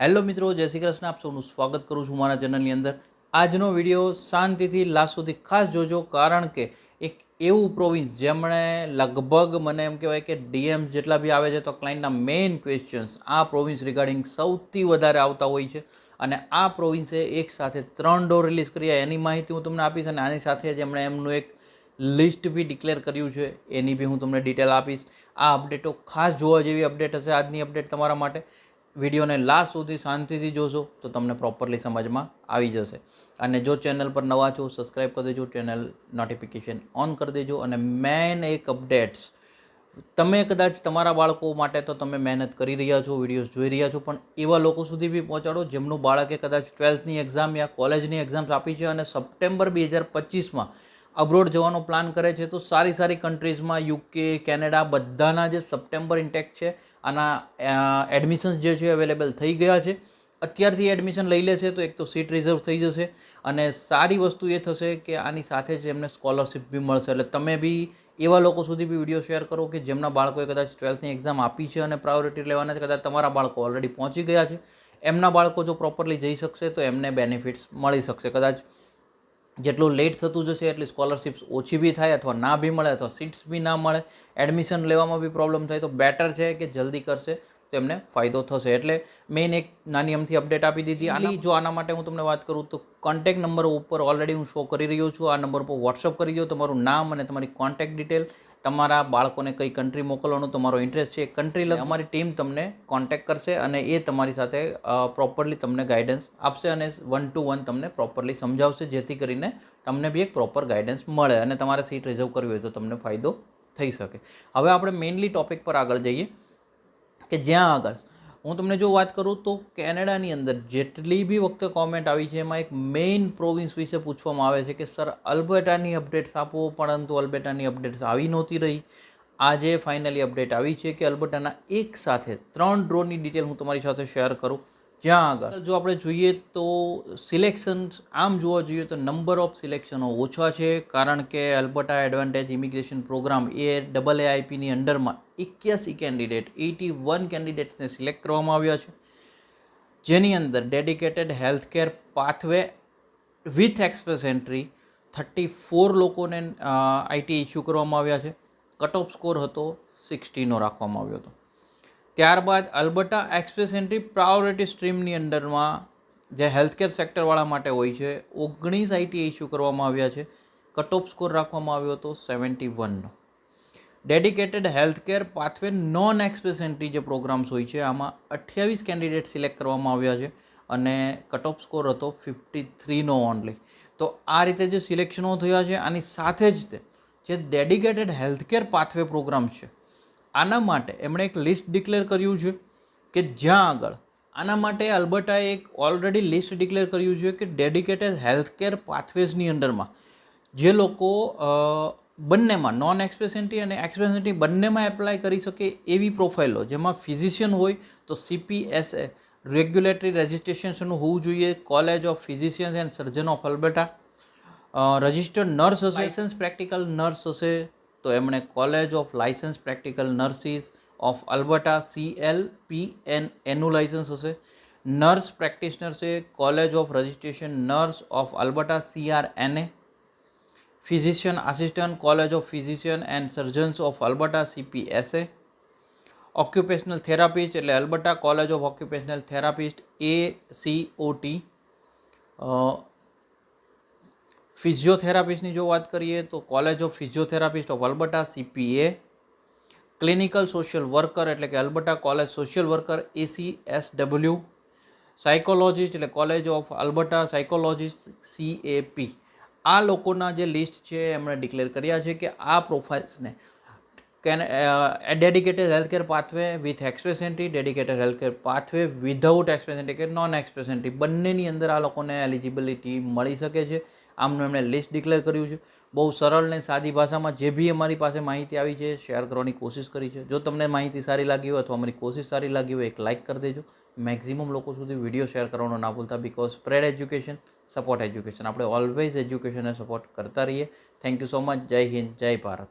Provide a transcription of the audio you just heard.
Hello મિત્રો, જય શ્રી કૃષ્ણ. આપ સૌનું સ્વાગત કરું છું મારા ચેનલની અંદર. આજનો વિડીયો શાંતિથી લાસ્ટ સુધી ખાસ જોજો, કારણ કે એક એવું પ્રોવિન્સ જેમણે લગભગ મને એમ કહેવાય કે ડીએમ જેટલા બી આવે છે તો ક્લાયન્ટના મેઇન ક્વેશ્ચન્સ આ પ્રોવિન્સ રિગાર્ડિંગ સૌથી વધારે આવતા હોય છે. અને આ પ્રોવિન્સે એક સાથે 3 ડોર રિલીઝ કર્યા, એની માહિતી હું તમને આપીશ. અને આની સાથે જ એમણે એમનું એક લિસ્ટ બી ડિક્લેર કર્યું છે, એની બી હું તમને ડિટેલ આપીશ. આ અપડેટો ખાસ જોવા જેવી અપડેટ હશે. આજની અપડેટ તમારા માટે વિડીયોને લાસ્ટ સુધી શાંતિથી જોશો તો તમને પ્રોપરલી સમજમાં આવી જશે. અને જો ચેનલ પર નવા છો, સબસ્ક્રાઈબ કરી દેજો, ચેનલ નોટિફિકેશન ઓન કરી દેજો. અને મેઇન એક અપડેટ્સ, તમે કદાચ તમારા બાળકો માટે તો તમે મહેનત કરી રહ્યા છો, વિડીયોઝ જોઈ રહ્યા છો, પણ એવા લોકો સુધી બી પહોંચાડો જેમનું બાળકે કદાચ 12th એક્ઝામ યા કોલેજની એક્ઝામ્સ આપી છે અને સપ્ટેમ્બર 2025માં અબ્રોડ જવાનો પ્લાન કરે છે. તો સારી સારી કન્ટ્રીઝમાં યુકે, કેનેડા બધાના જે સપ્ટેમ્બર ઇન્ટેક છે આના એડમિશન્સ જે છે અવેલેબલ થઈ ગયા છે. અત્યારથી એડમિશન લઈ લેશે તો એક તો સીટ રિઝર્વ થઈ જશે, અને સારી વસ્તુ એ થશે કે આની સાથે જ એમને સ્કોલરશિપ બી મળશે. એટલે તમે બી એવા લોકો સુધી બી વિડીયો શેર કરો કે જેમના બાળકોએ કદાચ 12થની એક્ઝામ આપી છે અને પ્રાયોરિટી લેવાના છે. કદાચ તમારા બાળકો ઓલરેડી પહોંચી ગયા છે, એમના બાળકો જો પ્રોપરલી જઈ શકશે તો એમને બેનિફિટ્સ મળી શકશે. કદાચ જેટલું લેટ થતું જશે એટલી સ્કોલરશિપ્સ ઓછી બી થાય, અથવા ના બી મળે, અથવા સીટ્સ બી ના મળે, એડમિશન લેવામાં બી પ્રોબ્લેમ થાય. તો બેટર છે કે જલ્દી કરશે તો એમને ફાયદો થશે. એટલે મેઇન એક નાની અમથી અપડેટ આપી દીધી. આની જો આના માટે હું તમને વાત કરું તો કોન્ટેક્ટ નંબર ઉપર ઓલરેડી હું શો કરી રહ્યો છું. આ નંબર પર વોટ્સઅપ કરી દો તમારું નામ અને તમારી કોન્ટેક્ટ ડિટેલ, તમારા બાળકોને કઈ કન્ટ્રી મોકલવાનો તમારો ઇન્ટરેસ્ટ છે એ કન્ટ્રી અમારી ટીમ તમને કોન્ટેક્ટ કરશે અને એ તમારી સાથે પ્રોપરલી તમને ગાઈડન્સ આપશે અને 1 to 1 તમને પ્રોપરલી સમજાવશે, જેથી કરીને તમને બી એક પ્રોપર ગાઈડન્સ મળે અને તમારે સીટ રિઝર્વ કરવી હોય તો તમને ફાયદો થઈ શકે. હવે આપણે મેઇનલી ટોપિક પર આગળ જઈએ કે જ્યાં આગળ હું તમને જો વાત કરું તો કેનેડાની અંદર જેટલી બી વખતે કોમેન્ટ આવી છે એમાં એક મેઇન પ્રોવિન્સ વિશે પૂછવામાં આવે છે કે સર અલ્બર્ટાની અપડેટ્સ આપો, પરંતુ અલ્બર્ટાની અપડેટ્સ આવી નહોતી રહી. આજે ફાઇનલી અપડેટ આવી છે કે અલ્બર્ટાના એક સાથે 3 ડ્રોની ડિટેલ હું તમારી સાથે શેર કરું. જ્યાં આગળ જો આપણે જોઈએ તો સિલેક્શન આમ જોવા જોઈએ તો નંબર ઓફ સિલેક્શનો ઓછા છે, કારણ કે અલ્બર્ટા એડવાન્ટેજ ઇમિગ્રેશન પ્રોગ્રામ એ AAIPની અંડરમાં 81 કેન્ડિડેટ 81 કેન્ડિડેટ્સને સિલેક્ટ કરવામાં આવ્યા છે, જેની અંદર dedicated healthcare pathway with express entry 34 લોકોને આઈટી ઇસ્યુ કરવામાં આવ્યા છે. કટ ઓફ સ્કોર હતો 60નો રાખવામાં આવ્યો હતો. ત્યારબાદ અલ્બર્ટા એક્સપ્રેસ એન્ટ્રી પ્રાયોરિટી સ્ટ્રીમની અંડરમાં જે હેલ્થકેર સેક્ટરવાળા માટે હોય છે 19 આઈટી ઇસ્યુ કરવામાં આવ્યા છે. કટ ઓફ સ્કોર રાખવામાં આવ્યો હતો 71નો. Dedicated healthcare pathway non express entry જે પ્રોગ્રામ્સ હોય છે આમાં 28 કેન્ડિડેટ સિલેક્ટ કરવામાં આવ્યા છે અને કટ ઓફ સ્કોર હતો 53નો ઓનલી. તો આ રીતે જે સિલેક્શનો થયા છે આની સાથે જ તે જે ડેડિકેટેડ હેલ્થકેર પાથવે પ્રોગ્રામ છે આના માટે એમણે એક લિસ્ટ ડિક્લેર કર્યું છે કે જ્યાં આગળ આના માટે અલ્બર્ટાએ એક ઓલરેડી લિસ્ટ ડિક્લેર કર્યું છે કે ડેડિકેટેડ હેલ્થકેર પાથવેઝની અંડરમાં જે લોકો બંનેમાં નોન એક્સપ્રેસ એન્ટ્રી અને એક્સપ્રેસ એન્ટ્રી બંનેમાં એપ્લાય કરી શકે એવી પ્રોફાઇલો, જેમાં ફિઝિશિયન હોય તો CPSA રેગ્યુલેટરી રજિસ્ટ્રેશનનું હોવું જોઈએ. College of physicians and surgeon of Alberta registered nurse હશે, લાયસન્સ પ્રેક્ટિકલ નર્સ હશે તો એમણે college of licence practical nurses of Alberta CLPN એનું લાયસન્સ હશે. નર્સ પ્રેક્ટિશનર છે college of registration nurse of Alberta CRNA. Physician assistant college of physician and surgeons of Alberta CPSA. Occupational therapist એટલે Alberta college of occupational therapist ACOT. ફિઝિયોથેરાપિસ્ટની જો વાત કરીએ તો college of physiotherapist of Alberta CPA. Clinical social worker એટલે કે Alberta college social worker ACSW. Psychologist એટલે college of Alberta psychologist CAP. આ લોકોના જે લિસ્ટ છે એમણે ડિક્લેર કર્યા છે કે આ પ્રોફાઇલ્સને dedicated healthcare pathway with express entry, dedicated healthcare pathway without express entry કે નોન એક્સપ્રેસ એન્ટ્રી, બંનેની અંદર આ લોકોને એલિજિબિલિટી મળી શકે છે. આમનું એમણે લિસ્ટ ડિક્લેર કર્યું છે. બહુ સરળ ને સાદી ભાષામાં જે બી અમારી પાસે માહિતી આવી છે શેર કરવાની કોશિશ કરી છે. જો તમને માહિતી સારી લાગી હોય અથવા અમારી કોશિશ સારી લાગી હોય એક લાઇક કરી દેજો. મેક્ઝિમમ લોકો સુધી વિડીયો શેર કરવાનો ના ભૂલતા, because spread education support education. આપણે ઓલવેઝ એજ્યુકેશનને સપોર્ટ કરતા રહીએ. Thank you so much. જય હિન્દ, જય ભારત.